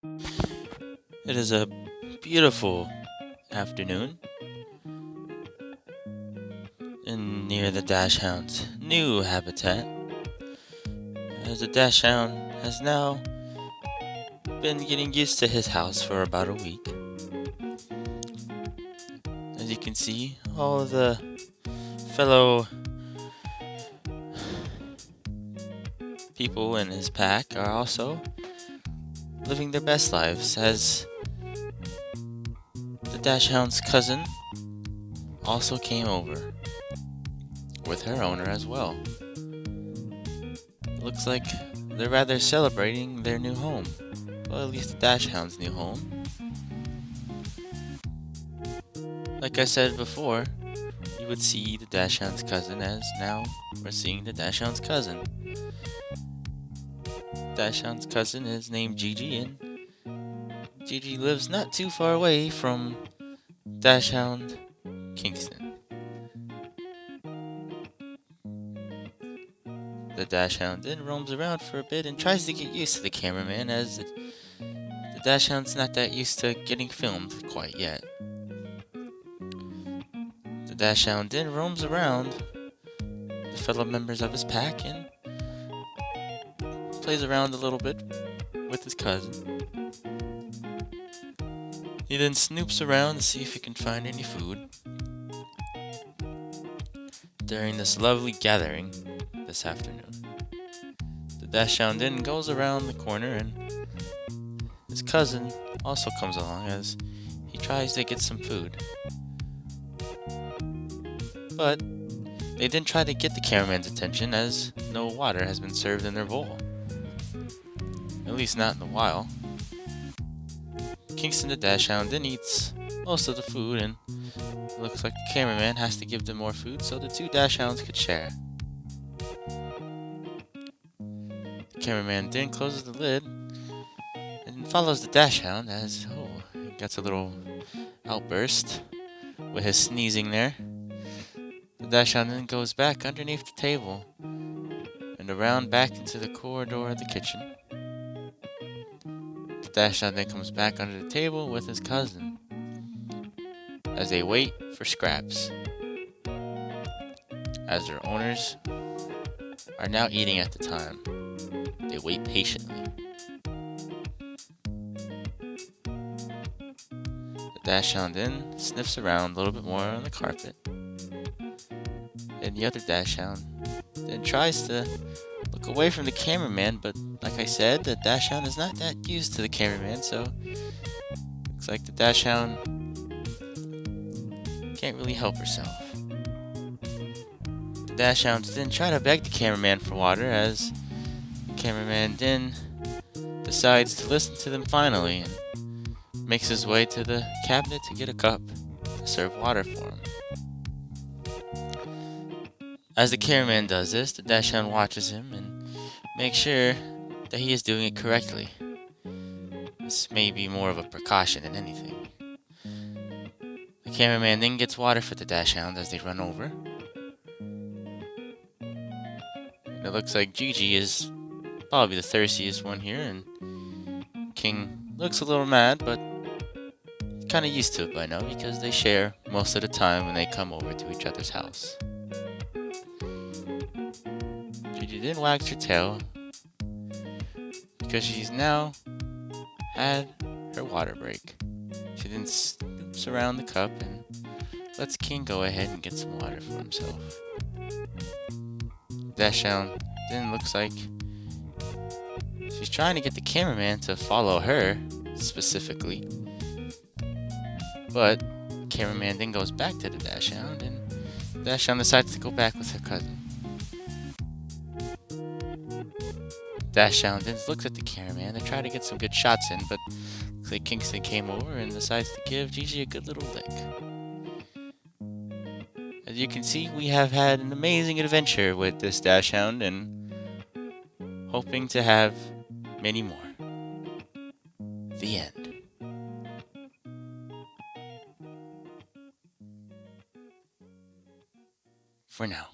It is a beautiful afternoon near the Dachshund's new habitat, as the Dachshund has now been getting used to his house for about a week. As you can see, all of the fellow people in his pack are also living their best lives, as the Dachshund's cousin also came over with her owner as well. Looks like they're rather celebrating their new home. Well, at least the Dachshund's new home. Like I said before, you would see the Dachshund's cousin, as now we're seeing the Dachshund's cousin. Dachshund's cousin is named Gigi, and Gigi lives not too far away from Dachshund Kingsten. The Dachshund then roams around for a bit and tries to get used to the cameraman, as the Dachshund's not that used to getting filmed quite yet. The Dachshund then roams around the fellow members of his pack and plays around a little bit with his cousin. He then snoops around to see if he can find any food. During this lovely gathering this afternoon, the Dachshund then goes around the corner, and his cousin also comes along as he tries to get some food. But they didn't try to get the cameraman's attention, as no water has been served in their bowl. At least not in a while. Kingsten the Dachshund then eats most of the food, and it looks like the cameraman has to give them more food so the two Dachshunds could share. The cameraman then closes the lid and follows the Dachshund, as he gets a little outburst with his sneezing there. The Dachshund then goes back underneath the table and around back into the corridor of the kitchen. The Dachshund then comes back under the table with his cousin as they wait for scraps, as their owners are now eating at the time. They wait patiently. The Dachshund then sniffs around a little bit more on the carpet, and the other Dachshund then tries to look away from the cameraman, but like I said, the Dachshund is not that used to the cameraman, so looks like the Dachshund can't really help herself. The Dachshunds then try to beg the cameraman for water, as the cameraman then decides to listen to them finally and makes his way to the cabinet to get a cup to serve water for him. As the cameraman does this, the Dachshund watches him and makes sure that he is doing it correctly. This may be more of a precaution than anything. The cameraman then gets water for the Dachshund as they run over. And it looks like Gigi is probably the thirstiest one here, and King looks a little mad, but kind of used to it by now because they share most of the time when they come over to each other's house. Gigi then wags her tail because she's now had her water break. She then scoops around the cup and lets King go ahead and get some water for himself. Dachshund then looks like she's trying to get the cameraman to follow her specifically, but the cameraman then goes back to the Dachshund, and the Dachshund decides to go back with her cousin. Dachshund then looks at the cameraman to try to get some good shots in, but looks like Kingsten came over and decides to give Gigi a good little lick. As you can see, we have had an amazing adventure with this Dachshund, and hoping to have many more. The end. For now.